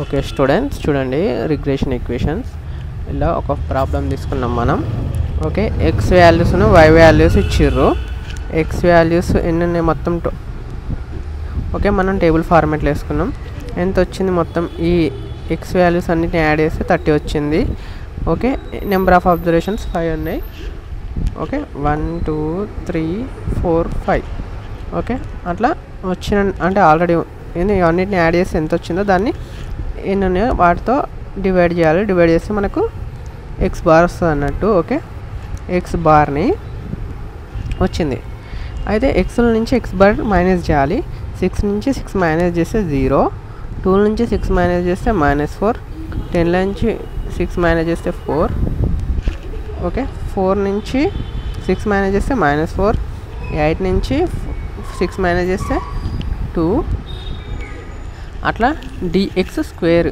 Okay students చూడండి, regression equations ఇలా ఒక ప్రాబ్లం తీసుకున్నాం మనం. ఓకే, ఎక్స్ వాల్యూస్ను వై వాల్యూస్ ఇచ్చిర్రు. ఎక్స్ వాల్యూస్ ఎన్ని ఉన్నాయి మొత్తం ఓకే, మనం టేబుల్ ఫార్మాట్లో వేసుకున్నాం. ఎంత వచ్చింది మొత్తం ఈ ఎక్స్ వాల్యూస్ అన్నిటిని యాడ్ చేస్తే 30 వచ్చింది. ఓకే, నెంబర్ ఆఫ్ అబ్జర్వేషన్స్ 5 ఉన్నాయి. ఓకే, 1 2 3 4 5. ఓకే, అట్లా వచ్చిన అంటే ఆల్రెడీ అన్నిటిని యాడ్ చేస్తే ఎంత వచ్చిందో దాన్ని ఎన్ని ఉన్నాయో వాటితో డివైడ్ చేయాలి. డివైడ్ చేస్తే మనకు ఎక్స్ బార్ వస్తుంది అన్నట్టు. ఓకే, ఎక్స్ బార్ని వచ్చింది. అయితే ఎక్స్ల నుంచి ఎక్స్ బార్ మైనస్ చేయాలి. 6 నుంచి 6 మైనస్ చేస్తే 0, 2 నుంచి 6 మైనస్ చేస్తే -4, 10 నుంచి 6 మైనస్ చేస్తే 4. ఓకే, 4 నుంచి 6 మైనస్ చేస్తే -4, 8 నుంచి 6 మైనస్ చేస్తే 2. అట్లా డిఎక్స్ స్క్వేర్.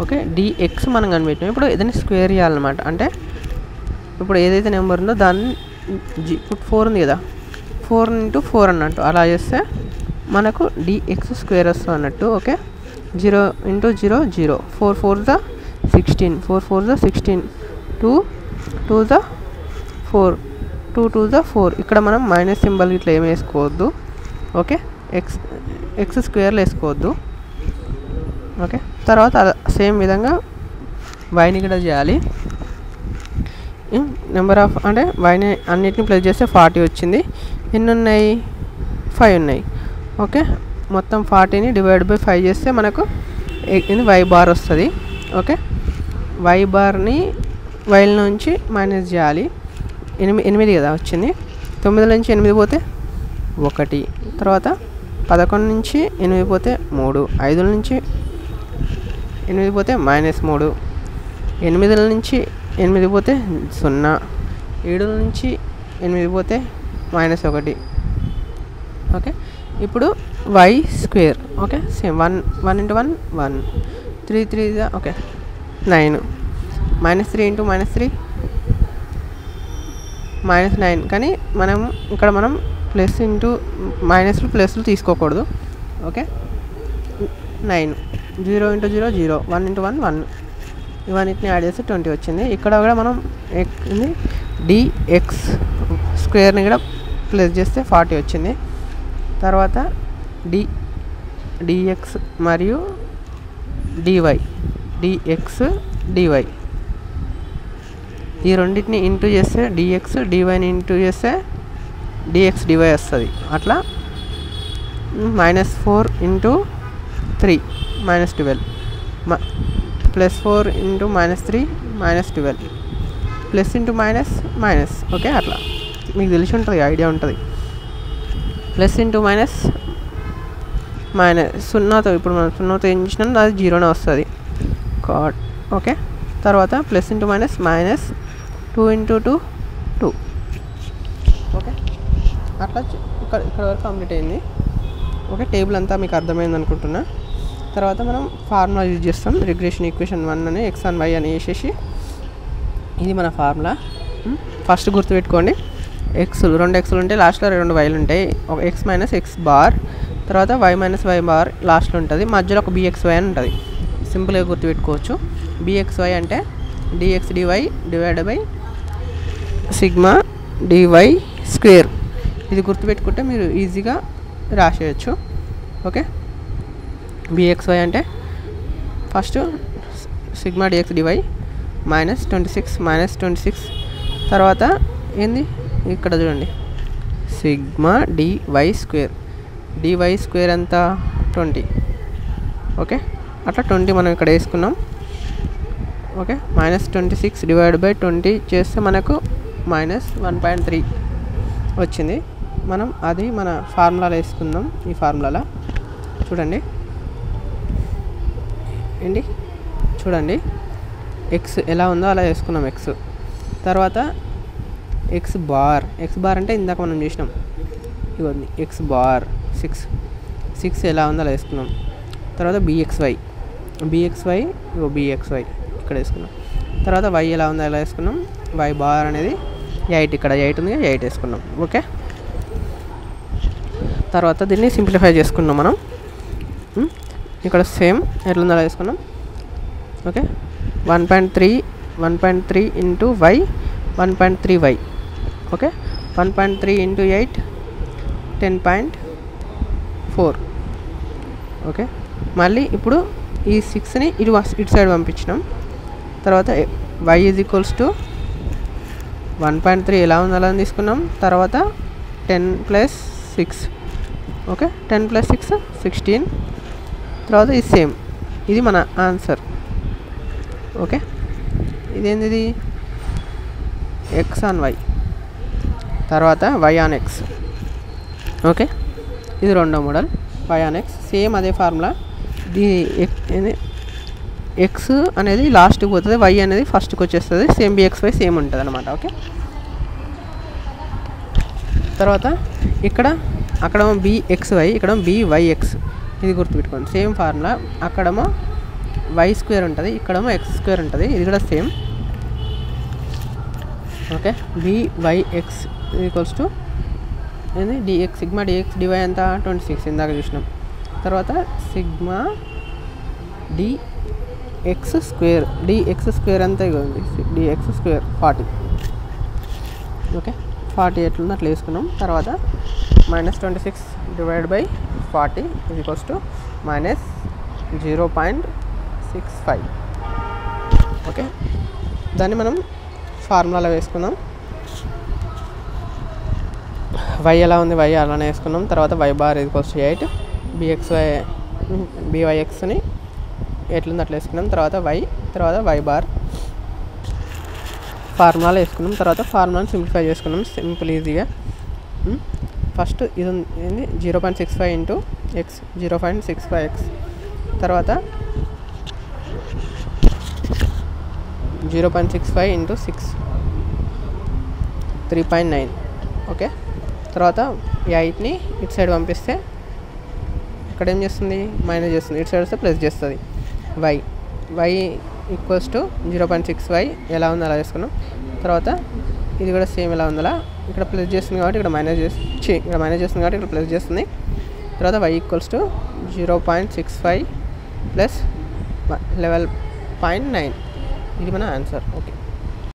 ఓకే, డిఎక్స్ మనం కనిపెట్టాం. ఇప్పుడు ఏదైనా స్క్వేర్ చేయాలన్నమాట. అంటే ఇప్పుడు ఏదైతే నెంబర్ ఉందో దాన్ని ఇప్పుడు 4 ఉంది కదా, 4 into 4 అన్నట్టు. అలా చేస్తే మనకు డిఎక్స్ స్క్వేర్ వస్తుంది అన్నట్టు. Okay, 0 into 0 0, 4 4 the 16, 4 4 the 16, 2 2 the 4, 2 2 the 4. ఇక్కడ మనం మైనస్ సింబల్ ఇట్లా ఏమి వేసుకోవద్దు. ఓకే, ఎక్స్ స్క్వేర్లో వేసుకోవద్దు. ఓకే, తర్వాత సేమ్ విధంగా వైని కూడా చేయాలి. నెంబర్ ఆఫ్ అంటే వైని అన్నిటిని ప్లస్ చేస్తే 40 వచ్చింది. ఎన్ని ఉన్నాయి? 5 ఉన్నాయి. ఓకే, మొత్తం 40ని డివైడ్ బై 5 చేస్తే మనకు వై బార్ వస్తుంది. ఓకే, వై బార్ని వైల నుంచి మైనస్ చేయాలి. 8 కదా వచ్చింది. 9 నుంచి 8 పోతే 1. తర్వాత 11 నుంచి 8 పోతే 3, 5 నుంచి 8 పోతే -3, 8 నుంచి 8 పోతే 0, 7 నుంచి 8 పోతే -1. ఓకే, ఇప్పుడు Y square. Okay, same 1 into 1 1, 3 3 okay 9, -3 into -3 -9. కానీ ఇక్కడ మనం ప్లస్ ఇంటూ మైనస్లు ప్లస్లు తీసుకోకూడదు. Okay, 9, 0 into 0 0, 1 into 1 1. ఇవన్నిటిని యాడ్ చేస్తే 20 వచ్చింది. ఇక్కడ కూడా మనం డిఎక్స్ స్క్వేర్ని కూడా ప్లస్ చేస్తే 40 వచ్చింది. తర్వాత డిఎక్స్ మరియు డివై, డిఎక్స్ డివై ఈ రెండింటిని ఇంటూ చేస్తే డిఎక్స్ డివైని ఇంటూ చేస్తే డిఎక్స్ డివై వస్తుంది. అట్లా -4 into 3 -12, +4 into -3 -12, plus into minus minus. Okay, అట్లా మీకు తెలిసి ఉంటుంది, ఐడియా ఉంటుంది. ప్లస్ ఇంటూ మైనస్ సున్నాతో ఇప్పుడు మనం సున్నాతో ఏం చేసినాం అది 0నే వస్తుంది. ఓకే, తర్వాత plus into minus -2 into 2 2. Okay, అట్లా ఇక్కడ వరకు కంప్లీట్ అయింది. ఓకే, టేబుల్ అంతా మీకు అర్థమైంది అనుకుంటున్నా. తర్వాత మనం ఫార్ములా యూజ్ చేస్తాం. రిగ్రెషన్ ఈక్వేషన్ 1 అని x and y అని వేసేసి ఇది మన ఫార్ములా. ఫస్ట్ గుర్తుపెట్టుకోండి, రెండు ఎక్స్లు ఉంటాయి, లాస్ట్లో 2 వైలు ఉంటాయి. ఒక ఎక్స్ మైనస్ ఎక్స్ బార్, తర్వాత వై మైనస్ వై బార్ లాస్ట్లో ఉంటుంది. మధ్యలో ఒక bxy అని ఉంటుంది. సింపుల్గా గుర్తుపెట్టుకోవచ్చు. bxy అంటే dx dy divide by sigma dy square. ఇది గుర్తుపెట్టుకుంటే మీరు ఈజీగా రాసేయచ్చు. ఓకే, bxy అంటే ఫస్ట్ సిగ్మా dx dy -26 తర్వాత ఏంది ఇక్కడ చూడండి, సిగ్మా dy స్క్వేర్ అంతా 20. ఓకే, అట్లా 20 మనం ఇక్కడ వేసుకున్నాం. ఓకే, -26 డివైడ్ బై 20 చేస్తే మనకు -1.3 వచ్చింది. మనం అది మన ఫార్ములాలో వేసుకుందాం. ఈ ఫార్ములాలో చూడండి ఎక్స్ ఎలా ఉందో అలా వేసుకున్నాం ఎక్స్. తర్వాత ఎక్స్ బార్ అంటే ఇందాక మనం చేసినాం, ఇవ్వండి ఎక్స్ బార్ 6 ఎలా ఉందో అలా వేసుకున్నాం. తర్వాత bxy ఇక్కడ వేసుకున్నాం. తర్వాత y ఎలా ఉందో అలా వేసుకున్నాం. y బార్ అనేది 8, ఇక్కడ 8 ఉంది, 8 వేసుకున్నాం. ఓకే, తర్వాత దీన్ని సింప్లిఫై చేసుకున్నాం మనం. ఇక్కడ సేమ్ ఎట్లుందో అలా వేసుకున్నాం. Okay 1.3 into Y 1.3 Y. Okay 1.3 into 8 10.4. Okay మళ్ళీ ఇప్పుడు ఈ 6ని ఇటు సైడ్ పంపించినాం. తర్వాత y ఈజ్ ఈక్వల్స్ టు 1.3 ఎలా ఉంది అలా తీసుకున్నాం. తర్వాత 10 + 6. ఓకే 10 + 6 16. తర్వాత ఇది సేమ్, ఇది మన ఆన్సర్. ఓకే ఇదేంటిది x ఆన్ y, తర్వాత y ఆన్ x. ఓకే ఇది రెండో model y on x. Same అదే ఫార్ములా. x అనేది లాస్ట్కి పోతుంది, y అనేది ఫస్ట్కి వచ్చేస్తుంది. సేమ్ bxy సేమ్ ఉంటుంది అనమాట. ఓకే తర్వాత అక్కడేమో bxy, ఇక్కడేమో byx. ఇది గుర్తుపెట్టుకోండి. Same formula. అక్కడేమో y² ఉంటుంది, ఇక్కడేమో x² ఉంటుంది. ఇది కూడా same. Okay byx equals to ఏంది dx, సిగ్మా dx dy ఎంత 26 ఇందాక చూసినాం. తర్వాత సిగ్మా dx² అంతా ఇవ్వండి, dx² 40. ఓకే 40 ఎట్లుందో అట్లా వేసుకున్నాం. తర్వాత -26 divide by 40 equals to -0.65. Okay దాన్ని మనం ఫార్ములాలో వేసుకుందాం. y ఎలా ఉంది, y అలానే వేసుకున్నాం. తర్వాత y బార్ ఈక్వల్స్ టు 8, byxని ఎట్లుంది అట్లా వేసుకున్నాం. తర్వాత y బార్ ఫార్ములాలో వేసుకున్నాం. తర్వాత ఫార్ములాని సింప్లిఫై చేసుకున్నాం సింపుల్ ఈజీగా. ఫస్ట్ ఇది ఏంది 0.65 ఇంటూ ఎక్స్ 0.65x. తర్వాత 0.65 ఇంటూ 6 3.9. ఓకే తర్వాత ఈ 8ని ఇటు సైడ్ పంపిస్తే ఇక్కడ ఏం చేస్తుంది, మైనస్ చేస్తుంది. ఇటు సైడ్ వస్తే ప్లస్ చేస్తుంది. y ఈక్వల్స్ టు 0.6y ఎలా ఉందో అలా చేసుకున్నాం. తర్వాత ఇది కూడా సేమ్ ఎలా ఉందో ఇక్కడ ప్లస్ చేస్తుంది కాబట్టి ఇక్కడ మైనస్ ఇక్కడ మైనస్ చేస్తుంది కాబట్టి ఇక్కడ ప్లస్ చేస్తుంది. తర్వాత y ఈక్వల్స్ టు 0.65 + 11.9. ఇది మన ఆన్సర్. ఓకే.